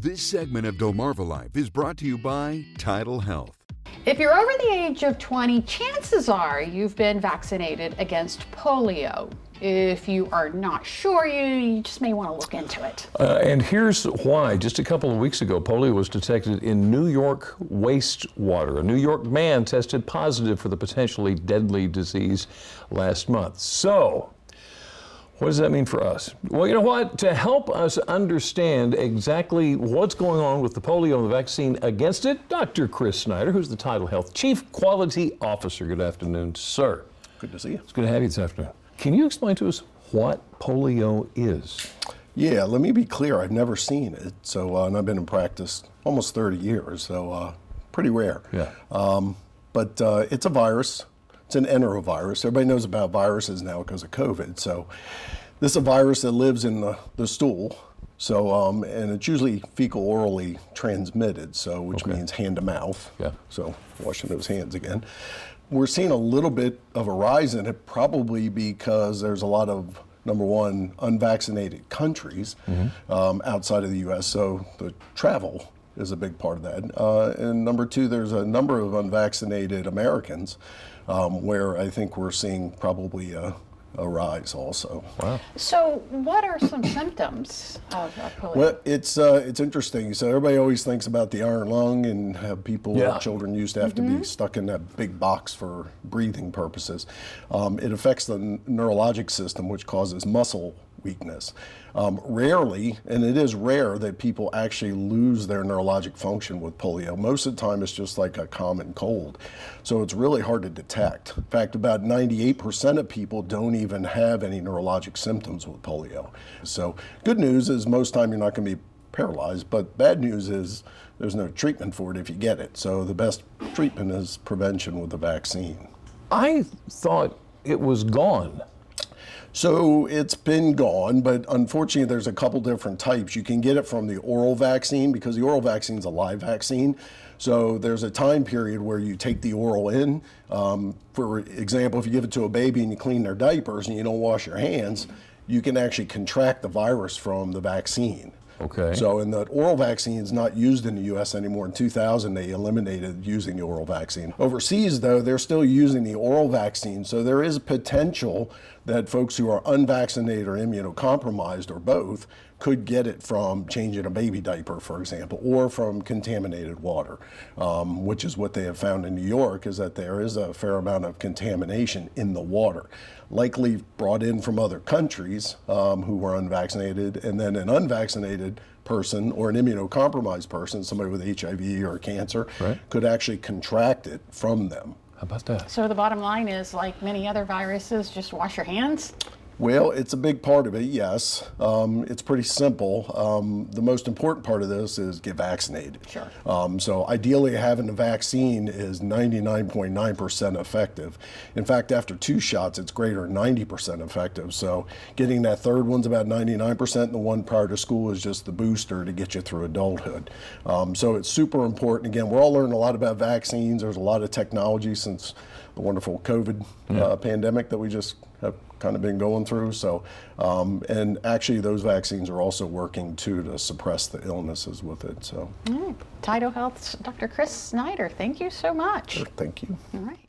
This segment of Delmarva Life is brought to you by TidalHealth. If you're over the age of 20, chances are you've been vaccinated against polio. If you are not sure, you just may want to look into it. And here's why. Just a couple of weeks ago, polio was detected in New York wastewater. A New York man tested positive for the potentially deadly disease last month. So, what does that mean for us? Well, you know what? To help us understand exactly what's going on with the polio and the vaccine against it, Dr. Chris Snyder, who's the TidalHealth Chief Quality Officer. Good afternoon, sir. Good to see you. It's good to have you this afternoon. Can you explain to us what polio is? Yeah, let me be clear. I've never seen it, and I've been in practice almost 30 years, so pretty rare. Yeah. But it's a virus. It's an enterovirus. Everybody knows about viruses now because of COVID. So this is a virus that lives in the stool. So and it's usually fecal orally transmitted. So which means hand to mouth. Yeah. So washing those hands again. We're seeing a little bit of a rise in it, probably because there's a lot of, number one, unvaccinated countries outside of the U.S. So the travel is a big part of that. And number two, there's a number of unvaccinated Americans where I think we're seeing probably a rise also. Wow. So what are some symptoms of polio? Well, it's interesting. So everybody always thinks about the iron lung and how children used to have to be stuck in that big box for breathing purposes. It affects the neurologic system, which causes muscle weakness. Rarely, and it is rare, that people actually lose their neurologic function with polio. Most of the time it's just like a common cold. So it's really hard to detect. In fact, about 98% of people don't even have any neurologic symptoms with polio. So good news is most time you're not going to be paralyzed, but bad news is there's no treatment for it if you get it. So the best treatment is prevention with the vaccine. I thought it was gone. So it's been gone, but unfortunately there's a couple different types. You can get it from the oral vaccine because the oral vaccine is a live vaccine. So there's a time period where you take the oral in. For example, if you give it to a baby and you clean their diapers and you don't wash your hands, you can actually contract the virus from the vaccine. Okay. So, and the oral vaccine is not used in the U.S. anymore. In 2000, they eliminated using the oral vaccine. Overseas, though, they're still using the oral vaccine. So there is potential that folks who are unvaccinated or immunocompromised or both could get it from changing a baby diaper, for example, or from contaminated water, which is what they have found in New York, is that there is a fair amount of contamination in the water, likely brought in from other countries who were unvaccinated, and then an unvaccinated person or an immunocompromised person, somebody with HIV or cancer, could actually contract it from them. How about that? So the bottom line is, like many other viruses, just wash your hands? Well, it's a big part of it, yes. It's pretty simple. The most important part of this is get vaccinated. Sure. So ideally having a vaccine is 99.9% effective. In fact, after 2 shots, it's greater than 90% effective. So getting that third one's about 99%, and the one prior to school is just the booster to get you through adulthood. So it's super important. Again, we're all learning a lot about vaccines. There's a lot of technology since the wonderful COVID pandemic that we just have kind of been going through. So, and actually those vaccines are also working too to suppress the illnesses with it. So, TidalHealth's Dr. Chris Snyder, thank you so much. Thank you. All right.